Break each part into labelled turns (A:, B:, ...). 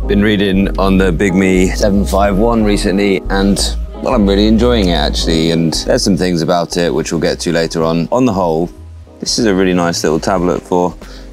A: Been reading on the Bigme 751 recently, and well, I'm really enjoying it actually, and there's some things about it which we'll get to later on. On the whole, this is a really nice little tablet for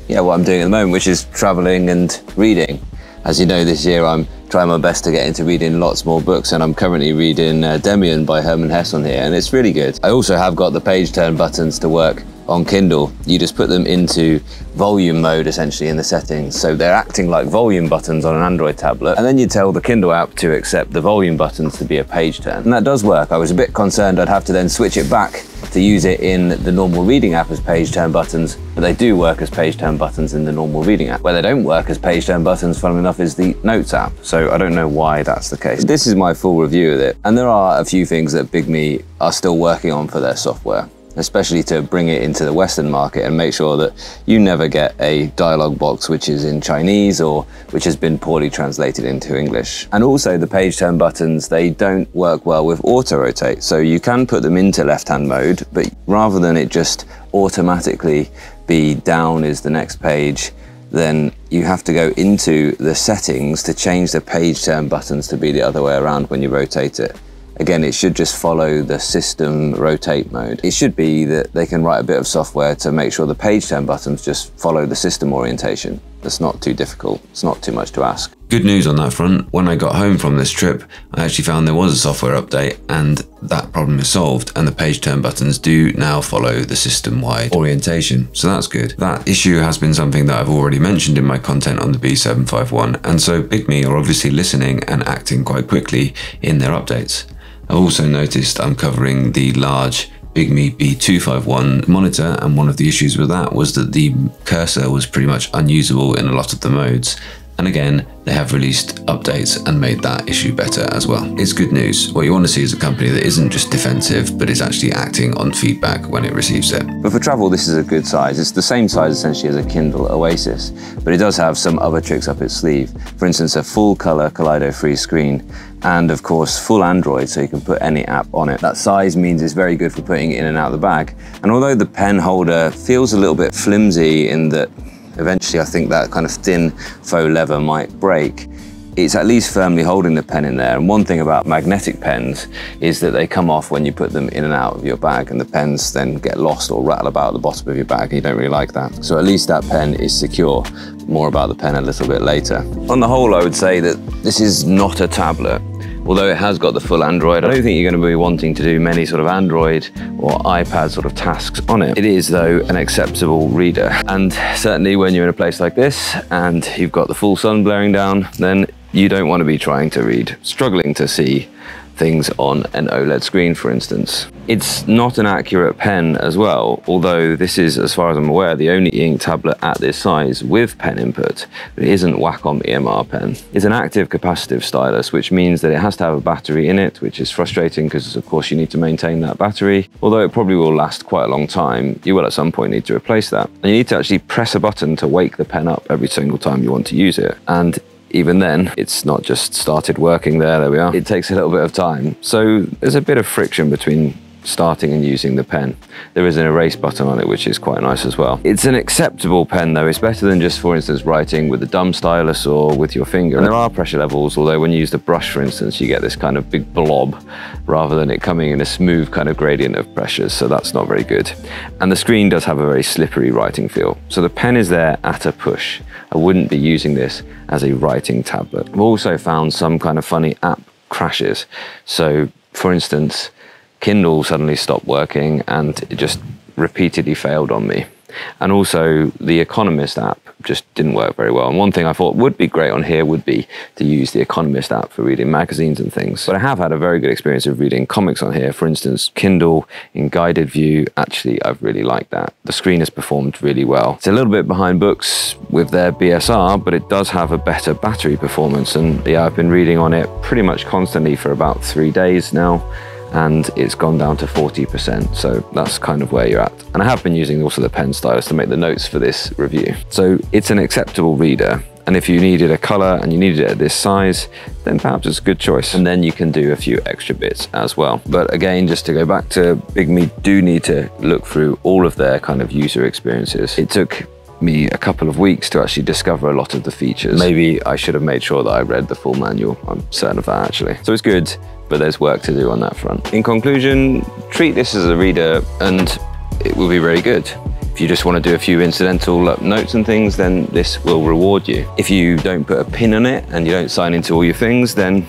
A: what I'm doing at the moment, which is traveling and reading. As you know, this year I'm trying my best to get into reading lots more books, and I'm currently reading Demian by Herman Hesse on here, and it's really good. I also have got the page turn buttons to work on Kindle. You just put them into volume mode essentially in the settings, so they're acting like volume buttons on an Android tablet, and then you tell the Kindle app to accept the volume buttons to be a page turn, and that does work. I was a bit concerned I'd have to then switch it back to use it in the normal reading app as page turn buttons, but they do work as page turn buttons in the normal reading app. Where they don't work as page turn buttons, funnily enough, is the Notes app, so I don't know why that's the case. This is my full review of it, and there are a few things that Bigme are still working on for their software, especially to bring it into the Western market and make sure that you never get a dialog box which is in Chinese or which has been poorly translated into English. And also the page turn buttons, they don't work well with auto rotate. So you can put them into left-hand mode, but rather than it just automatically be down is the next page, then you have to go into the settings to change the page turn buttons to be the other way around when you rotate it. Again, it should just follow the system rotate mode. It should be that they can write a bit of software to make sure the page turn buttons just follow the system orientation. That's not too difficult. It's not too much to ask.
B: Good news on that front. When I got home from this trip, I actually found there was a software update, and that problem is solved, and the page turn buttons do now follow the system-wide orientation. So that's good. That issue has been something that I've already mentioned in my content on the B751, and so Bigme are obviously listening and acting quite quickly in their updates. I've also noticed I'm covering the large Bigme B251 monitor, and one of the issues with that was that the cursor was pretty much unusable in a lot of the modes. And again, they have released updates and made that issue better as well. It's good news. What you want to see is a company that isn't just defensive, but is actually acting on feedback when it receives it.
A: But for travel, this is a good size. It's the same size essentially as a Kindle Oasis, but it does have some other tricks up its sleeve. For instance, a full color Kaleido-free screen, and of course full Android, so you can put any app on it. That size means it's very good for putting it in and out of the bag. And although the pen holder feels a little bit flimsy in that eventually I think that kind of thin faux leather might break, it's at least firmly holding the pen in there. And one thing about magnetic pens is that they come off when you put them in and out of your bag, and the pens then get lost or rattle about at the bottom of your bag, and you don't really like that. So at least that pen is secure. More about the pen a little bit later. On the whole, I would say that this is not a tablet. Although it has got the full Android, I don't think you're going to be wanting to do many sort of Android or iPad sort of tasks on it. It is, though, an acceptable reader. And certainly when you're in a place like this and you've got the full sun blaring down, then you don't want to be trying to read, struggling to see things on an OLED screen, for instance. It's not an accurate pen as well, although this is, as far as I'm aware, the only ink tablet at this size with pen input. It isn't Wacom EMR pen. It's an active capacitive stylus, which means that it has to have a battery in it, which is frustrating because, of course, you need to maintain that battery. Although it probably will last quite a long time, you will at some point need to replace that. And you need to actually press a button to wake the pen up every single time you want to use it. And even then, it's not just started working there we are. It takes a little bit of time. So there's a bit of friction between starting and using the pen. There is an erase button on it, which is quite nice as well. It's an acceptable pen though. It's better than just, for instance, writing with a dumb stylus or with your finger. And there are pressure levels, although when you use the brush, for instance, you get this kind of big blob rather than it coming in a smooth kind of gradient of pressures. So that's not very good. And the screen does have a very slippery writing feel. So the pen is there at a push. I wouldn't be using this as a writing tablet. I've also found some kind of funny app crashes. So for instance, Kindle suddenly stopped working and it just repeatedly failed on me. And also the Economist app just didn't work very well. And one thing I thought would be great on here would be to use the Economist app for reading magazines and things. But I have had a very good experience of reading comics on here. For instance, Kindle in guided view, actually, I've really liked that. The screen has performed really well. It's a little bit behind books with their BSR, but it does have a better battery performance. And yeah, I've been reading on it pretty much constantly for about 3 days now, and it's gone down to 40%, so that's kind of where you're at. And I have been using also the pen stylus to make the notes for this review. So it's an acceptable reader, and if you needed a color and you needed it at this size, then perhaps it's a good choice. And then you can do a few extra bits as well. But again, just to go back to Bigme, do need to look through all of their kind of user experiences. It took me a couple of weeks to actually discover a lot of the features. Maybe I should have made sure that I read the full manual. I'm certain of that actually. So it's good, but there's work to do on that front. In conclusion, treat this as a reader and it will be very good. If you just want to do a few incidental notes and things, then this will reward you. If you don't put a pin on it and you don't sign into all your things, then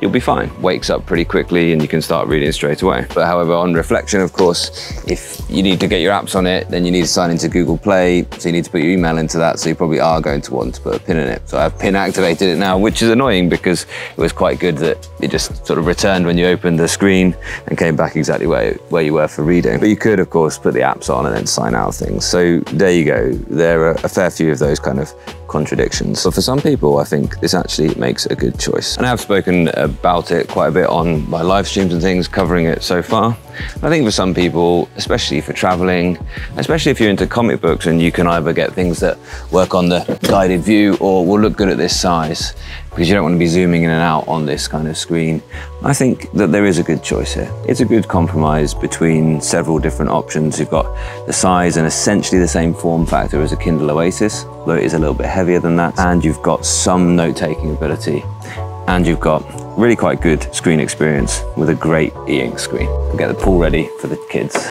A: you'll be fine. Wakes up pretty quickly and you can start reading straight away. But however, on reflection, of course, if you need to get your apps on it, then you need to sign into Google Play. So you need to put your email into that. So you probably are going to want to put a pin in it. So I've pin activated it now, which is annoying because it was quite good that it just sort of returned when you opened the screen and came back exactly where you were for reading. But you could, of course, put the apps on and then sign out of things. So there you go. There are a fair few of those kind of contradictions. But for some people, I think this actually makes a good choice. And I've spoken about it quite a bit on my live streams and things, covering it so far. I think for some people, especially for traveling, especially if you're into comic books and you can either get things that work on the guided view or will look good at this size, because you don't want to be zooming in and out on this kind of screen, I think that there is a good choice here. It's a good compromise between several different options. You've got the size and essentially the same form factor as a Kindle Oasis, though it is a little bit heavier than that. And you've got some note-taking ability. And you've got really quite good screen experience with a great e-ink screen. We'll get the pool ready for the kids.